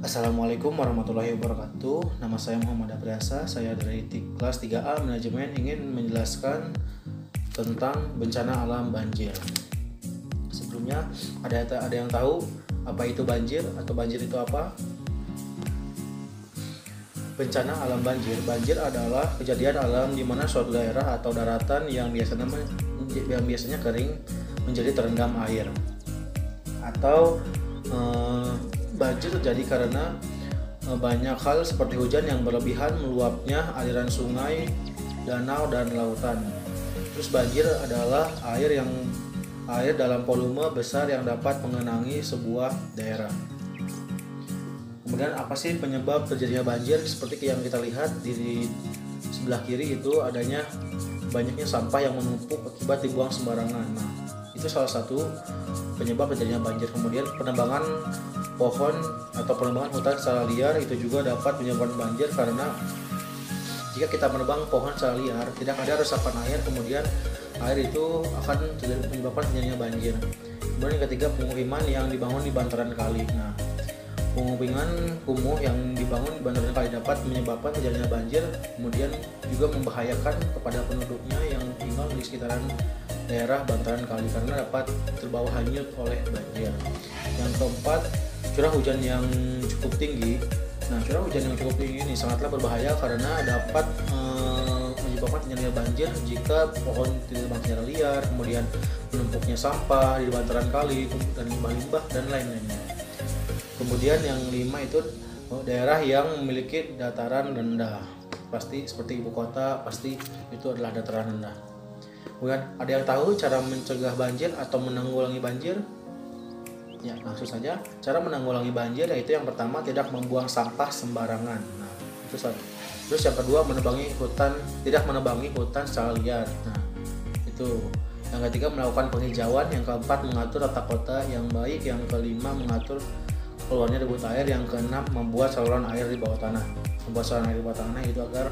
Assalamualaikum warahmatullahi wabarakatuh. Nama saya Muhammad Apriasa. Saya dari kelas 3A Manajemen ingin menjelaskan tentang bencana alam banjir. Sebelumnya ada yang tahu apa itu banjir atau banjir itu apa? Bencana alam banjir. Banjir adalah kejadian alam di mana suatu daerah atau daratan yang biasanya kering menjadi terendam air. Atau banjir terjadi karena banyak hal seperti hujan yang berlebihan, meluapnya aliran sungai, danau, dan lautan. Terus banjir adalah air dalam volume besar yang dapat mengenangi sebuah daerah. Kemudian apa sih penyebab terjadinya banjir? Seperti yang kita lihat di sebelah kiri itu adanya banyaknya sampah yang menumpuk akibat dibuang sembarangan. Nah, itu salah satu penyebab terjadinya banjir. Kemudian penebangan pohon atau penebangan hutan secara liar itu juga dapat menyebabkan banjir, karena jika kita menebang pohon secara liar tidak ada resapan air, kemudian air itu akan menyebabkan terjadinya banjir. Kemudian yang ketiga, pemukiman yang dibangun di bantaran kali. Nah, pemukiman kumuh yang dibangun di bantaran kali dapat menyebabkan terjadinya banjir, kemudian juga membahayakan kepada penduduknya yang tinggal di sekitaran daerah bantaran kali karena dapat terbawa hanyut oleh banjir. Yang keempat, curah hujan yang cukup tinggi. Nah, curah hujan yang cukup tinggi ini sangatlah berbahaya karena dapat menyebabkan terjadinya banjir jika pohon ditebang secara liar, kemudian menumpuknya sampah di bantaran kali dan limbah-limbah dan lain-lainnya. Kemudian yang lima itu daerah yang memiliki dataran rendah. Pasti seperti ibu kota, pasti itu adalah dataran rendah. Kemudian ada yang tahu cara mencegah banjir atau menanggulangi banjir? Ya, langsung saja. Cara menanggulangi banjir yaitu yang pertama, tidak membuang sampah sembarangan. Nah, itu satu. Terus yang kedua, tidak menebangi hutan secara liar. Nah, itu. Yang ketiga, melakukan penghijauan. Yang keempat, mengatur tata kota yang baik. Yang kelima, mengatur keluarnya debit air. Yang keenam, membuat saluran air di bawah tanah. Membuat saluran air di bawah tanah itu agar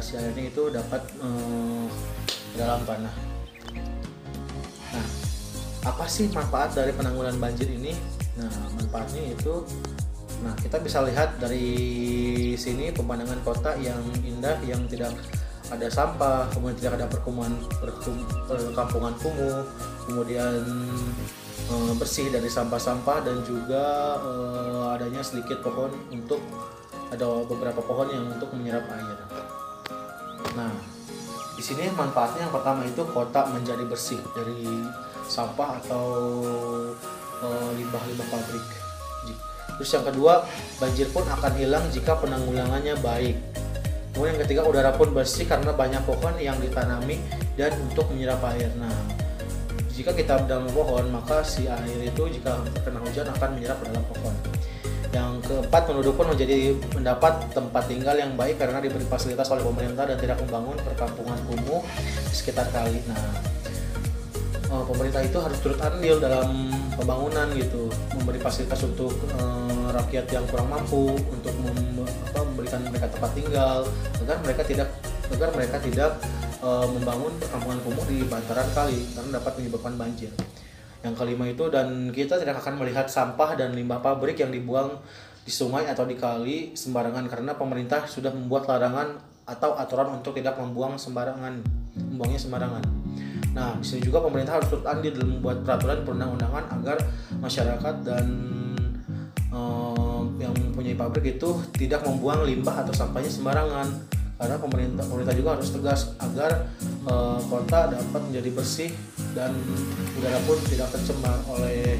si airnya itu dapat dalam tanah. Nah, apa sih manfaat dari penanggulangan banjir ini? Nah, manfaatnya itu, kita bisa lihat dari sini pemandangan kota yang indah, yang tidak ada sampah, kemudian tidak ada perkampungan kumuh, kemudian bersih dari sampah-sampah, dan juga adanya sedikit pohon ada beberapa pohon yang untuk menyerap air. Nah, di sini manfaatnya yang pertama itu kota menjadi bersih dari sampah atau limbah-limbah pabrik. Terus yang kedua, banjir pun akan hilang jika penanggulangannya baik. Kemudian yang ketiga, udara pun bersih karena banyak pohon yang ditanami dan untuk menyerap air. Nah, jika kita menanam pohon, maka si air itu jika terkena hujan akan menyerap ke dalam pohon. Yang keempat, penduduk pun mendapat tempat tinggal yang baik karena diberi fasilitas oleh pemerintah dan tidak membangun perkampungan kumuh di sekitar kali. Nah, pemerintah itu harus turut andil dalam pembangunan gitu, memberi fasilitas untuk rakyat yang kurang mampu, untuk memberikan mereka tempat tinggal agar mereka tidak membangun perkampungan kumuh di bantaran kali karena dapat menyebabkan banjir. Yang kelima itu, dan kita tidak akan melihat sampah dan limbah pabrik yang dibuang di sungai atau di kali sembarangan karena pemerintah sudah membuat larangan atau aturan untuk tidak membuangnya sembarangan. Nah, di sini juga pemerintah harus turut andil dalam membuat peraturan perundang-undangan agar masyarakat dan yang mempunyai pabrik itu tidak membuang limbah atau sampahnya sembarangan. Karena pemerintah juga harus tegas agar kota dapat menjadi bersih dan udara pun tidak tercemar oleh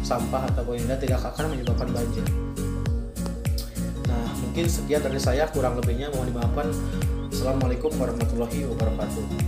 sampah ataupun tidak akan menyebabkan banjir. Nah, mungkin sekian dari saya, kurang lebihnya mohon dimaafkan. Assalamualaikum warahmatullahi wabarakatuh.